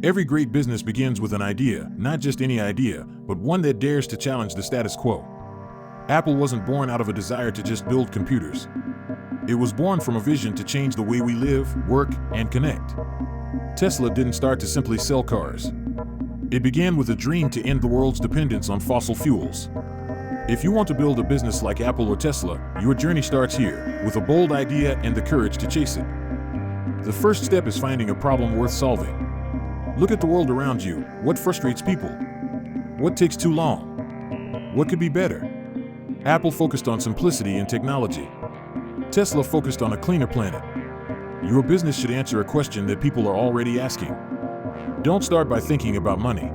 Every great business begins with an idea, not just any idea, but one that dares to challenge the status quo. Apple wasn't born out of a desire to just build computers. It was born from a vision to change the way we live, work, and connect. Tesla didn't start to simply sell cars. It began with a dream to end the world's dependence on fossil fuels. If you want to build a business like Apple or Tesla, your journey starts here, with a bold idea and the courage to chase it. The first step is finding a problem worth solving. Look at the world around you. What frustrates people? What takes too long? What could be better? Apple focused on simplicity and technology. Tesla focused on a cleaner planet. Your business should answer a question that people are already asking. Don't start by thinking about money.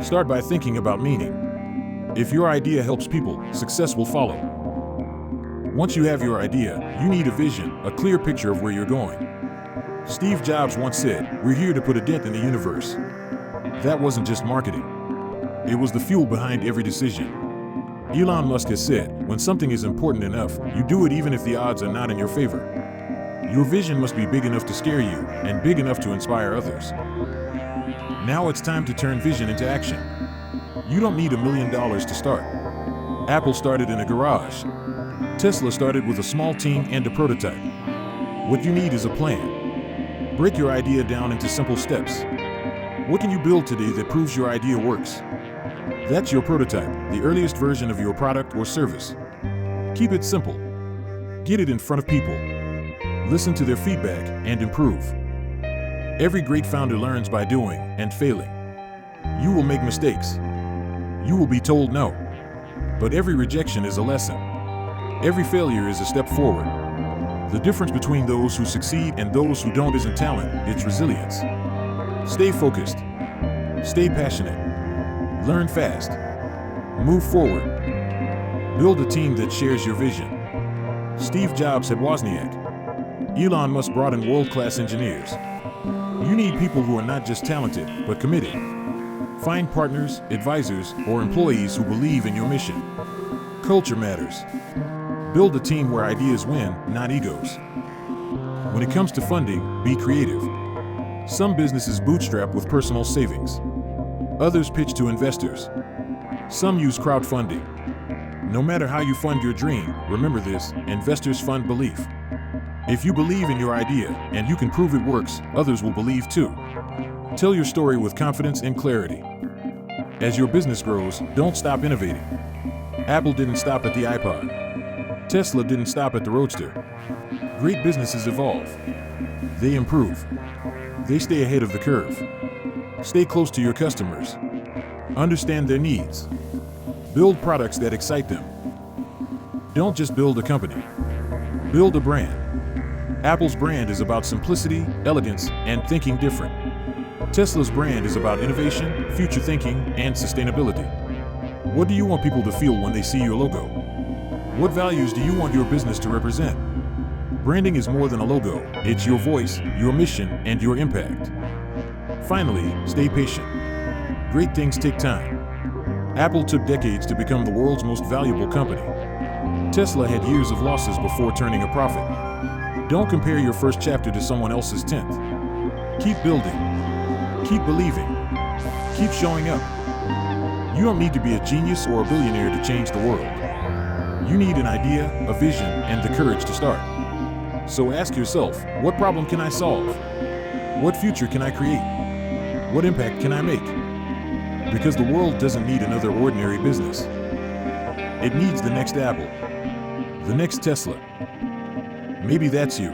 Start by thinking about meaning. If your idea helps people, success will follow. Once you have your idea, you need a vision, a clear picture of where you're going. Steve Jobs once said, "We're here to put a dent in the universe." That wasn't just marketing. It was the fuel behind every decision. Elon Musk has said, when something is important enough, you do it even if the odds are not in your favor. Your vision must be big enough to scare you, and big enough to inspire others. Now it's time to turn vision into action. You don't need $1 million to start. Apple started in a garage. Tesla started with a small team and a prototype. What you need is a plan. Break your idea down into simple steps. What can you build today that proves your idea works? That's your prototype, the earliest version of your product or service. Keep it simple. Get it in front of people. Listen to their feedback and improve. Every great founder learns by doing and failing. You will make mistakes. You will be told no. But every rejection is a lesson. Every failure is a step forward. The difference between those who succeed and those who don't isn't talent, it's resilience. Stay focused. Stay passionate. Learn fast. Move forward. Build a team that shares your vision. Steve Jobs had Wozniak. Elon Musk brought in world-class engineers. You need people who are not just talented, but committed. Find partners, advisors, or employees who believe in your mission. Culture matters. Build a team where ideas win, not egos. When it comes to funding, be creative. Some businesses bootstrap with personal savings. Others pitch to investors. Some use crowdfunding. No matter how you fund your dream, remember this: investors fund belief. If you believe in your idea and you can prove it works, others will believe too. Tell your story with confidence and clarity. As your business grows, don't stop innovating. Apple didn't stop at the iPod. Tesla didn't stop at the Roadster. Great businesses evolve. They improve. They stay ahead of the curve. Stay close to your customers. Understand their needs. Build products that excite them. Don't just build a company. Build a brand. Apple's brand is about simplicity, elegance, and thinking different. Tesla's brand is about innovation, future thinking, and sustainability. What do you want people to feel when they see your logo? What values do you want your business to represent? Branding is more than a logo. It's your voice, your mission, and your impact. Finally, stay patient. Great things take time. Apple took decades to become the world's most valuable company. Tesla had years of losses before turning a profit. Don't compare your first chapter to someone else's 10th. Keep building. Keep believing. Keep showing up. You don't need to be a genius or a billionaire to change the world. You need an idea, a vision, and the courage to start. So ask yourself, what problem can I solve? What future can I create? What impact can I make? Because the world doesn't need another ordinary business. It needs the next Apple, the next Tesla. Maybe that's you.